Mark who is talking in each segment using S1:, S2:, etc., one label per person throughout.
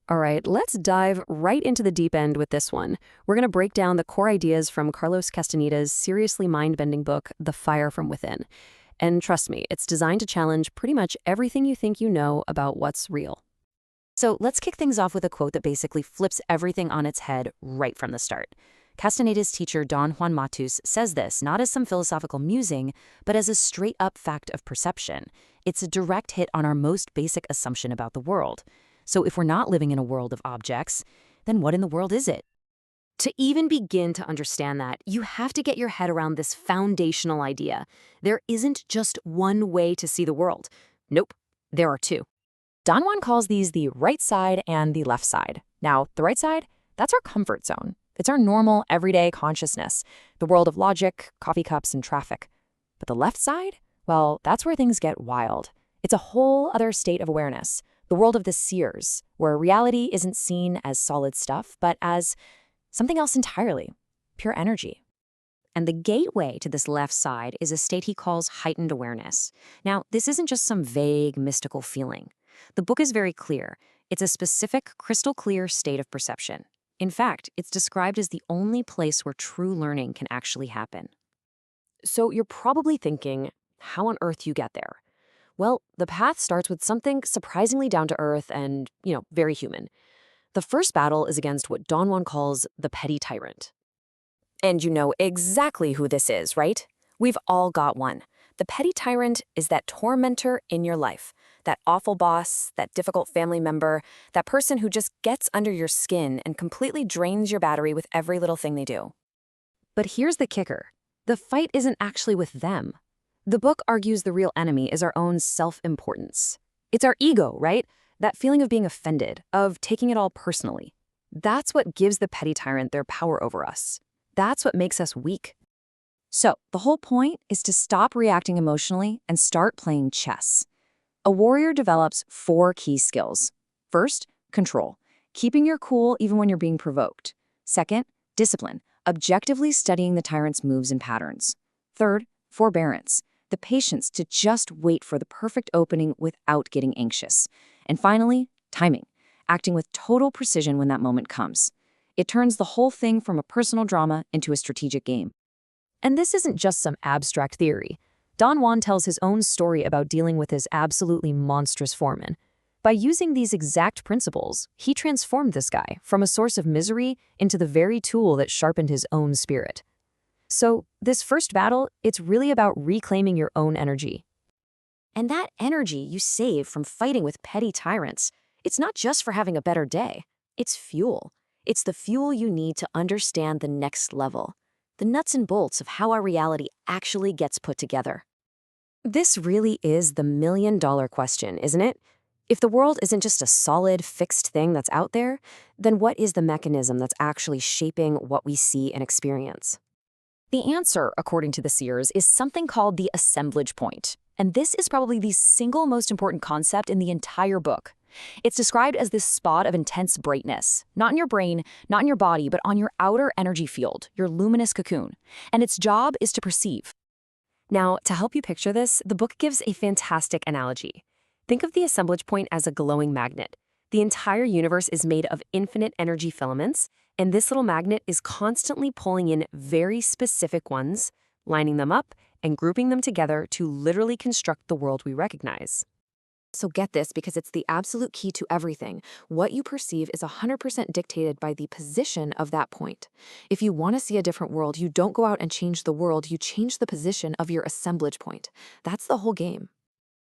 S1: All right, let's dive right into the deep end with this one. We're going to break down the core ideas from Carlos Castaneda's seriously mind-bending book, The Fire from Within. And trust me, it's designed to challenge pretty much everything you think you know about what's real. So let's kick things off with a quote that basically flips everything on its head right from the start. Castaneda's teacher, Don Juan Matus, says this not as some philosophical musing, but as a straight-up fact of perception. It's a direct hit on our most basic assumption about the world. So if we're not living in a world of objects, then what in the world is it? To even begin to understand that, you have to get your head around this foundational idea. There isn't just one way to see the world. Nope, there are two. Don Juan calls these the right side and the left side. Now, the right side, that's our comfort zone. It's our normal, everyday consciousness, the world of logic, coffee cups, and traffic. But the left side? Well, that's where things get wild. It's a whole other state of awareness, the world of the seers, where reality isn't seen as solid stuff, but as something else entirely, pure energy. And the gateway to this left side is a state he calls heightened awareness. Now, this isn't just some vague, mystical feeling. The book is very clear. It's a specific, crystal clear state of perception. In fact, it's described as the only place where true learning can actually happen. So you're probably thinking, how on earth do you get there? Well, the path starts with something surprisingly down to earth and, very human. The first battle is against what Don Juan calls the petty tyrant. And you know exactly who this is, right? We've all got one. The petty tyrant is that tormentor in your life, that awful boss, that difficult family member, that person who just gets under your skin and completely drains your battery with every little thing they do. But here's the kicker. The fight isn't actually with them. The book argues the real enemy is our own self-importance. It's our ego, right? That feeling of being offended, of taking it all personally. That's what gives the petty tyrant their power over us. That's what makes us weak. So, the whole point is to stop reacting emotionally and start playing chess. A warrior develops 4 key skills. First, control, keeping your cool even when you're being provoked. Second, discipline, objectively studying the tyrant's moves and patterns. Third, forbearance, the patience to just wait for the perfect opening without getting anxious. And finally, timing, acting with total precision when that moment comes. It turns the whole thing from a personal drama into a strategic game. And this isn't just some abstract theory. Don Juan tells his own story about dealing with his absolutely monstrous foreman. By using these exact principles, he transformed this guy from a source of misery into the very tool that sharpened his own spirit. So, this first battle, it's really about reclaiming your own energy. And that energy you save from fighting with petty tyrants, it's not just for having a better day. It's fuel. It's the fuel you need to understand the next level. The nuts and bolts of how our reality actually gets put together. This really is the million-dollar question, isn't it? If the world isn't just a solid, fixed thing that's out there, then what is the mechanism that's actually shaping what we see and experience? The answer, according to the seers, is something called the assemblage point. And this is probably the single most important concept in the entire book. It's described as this spot of intense brightness, not in your brain, not in your body, but on your outer energy field, your luminous cocoon. And its job is to perceive. Now, to help you picture this, the book gives a fantastic analogy. Think of the assemblage point as a glowing magnet. The entire universe is made of infinite energy filaments, and this little magnet is constantly pulling in very specific ones, lining them up, and grouping them together to literally construct the world we recognize. So get this, because it's the absolute key to everything. What you perceive is 100% dictated by the position of that point. If you want to see a different world, you don't go out and change the world, you change the position of your assemblage point. That's the whole game.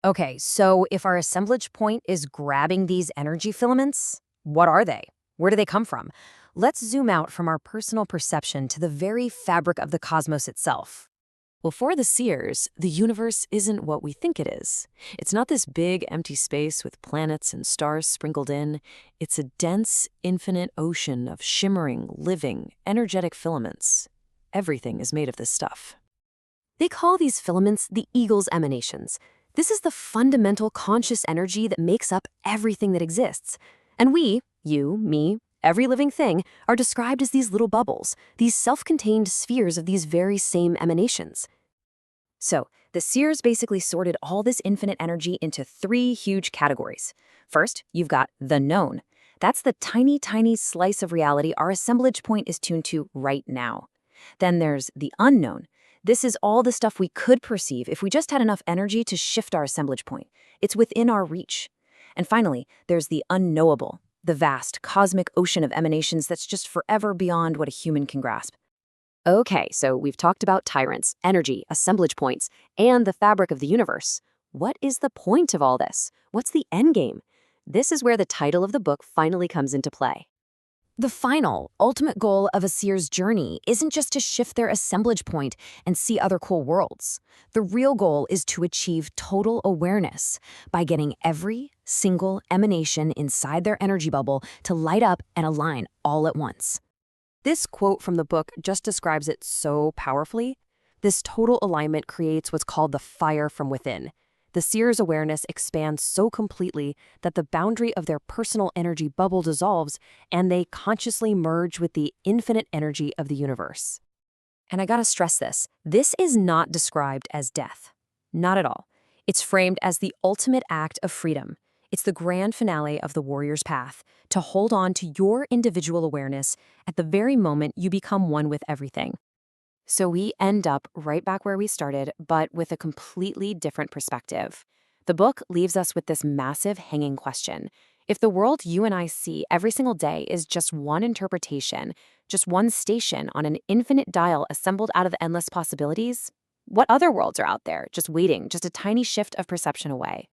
S1: Okay, so if our assemblage point is grabbing these energy filaments, what are they? Where do they come from? Let's zoom out from our personal perception to the very fabric of the cosmos itself. Well, for the seers, the universe isn't what we think it is. It's not this big, empty space with planets and stars sprinkled in. It's a dense, infinite ocean of shimmering, living, energetic filaments. Everything is made of this stuff. They call these filaments the eagle's emanations. This is the fundamental conscious energy that makes up everything that exists. And we, you, me, every living thing, are described as these little bubbles, these self-contained spheres of these very same emanations. So, the seers basically sorted all this infinite energy into 3 huge categories. First, you've got the known.
S2: That's the tiny, tiny slice of reality our assemblage point is tuned to right now. Then there's the unknown. This is all the stuff we could perceive if we just had enough energy to shift our assemblage point. It's within our reach. And finally, there's the unknowable, the vast, cosmic ocean of emanations that's just forever beyond what a human can grasp.
S1: Okay, so we've talked about tyrants, energy, assemblage points, and the fabric of the universe. What is the point of all this? What's the end game? This is where the title of the book finally comes into play.
S2: The final, ultimate goal of a seer's journey isn't just to shift their assemblage point and see other cool worlds. The real goal is to achieve total awareness by getting every single emanation inside their energy bubble to light up and align all at once.
S1: This quote from the book just describes it so powerfully. This total alignment creates what's called the fire from within. The seer's awareness expands so completely that the boundary of their personal energy bubble dissolves and they consciously merge with the infinite energy of the universe. And I gotta stress this is not described as death. Not at all. It's framed as the ultimate act of freedom. It's the grand finale of the warrior's path, to hold on to your individual awareness at the very moment you become one with everything. So we end up right back where we started, but with a completely different perspective. The book leaves us with this massive hanging question. If the world you and I see every single day is just one interpretation, just one station on an infinite dial assembled out of endless possibilities, what other worlds are out there, just waiting, just a tiny shift of perception away?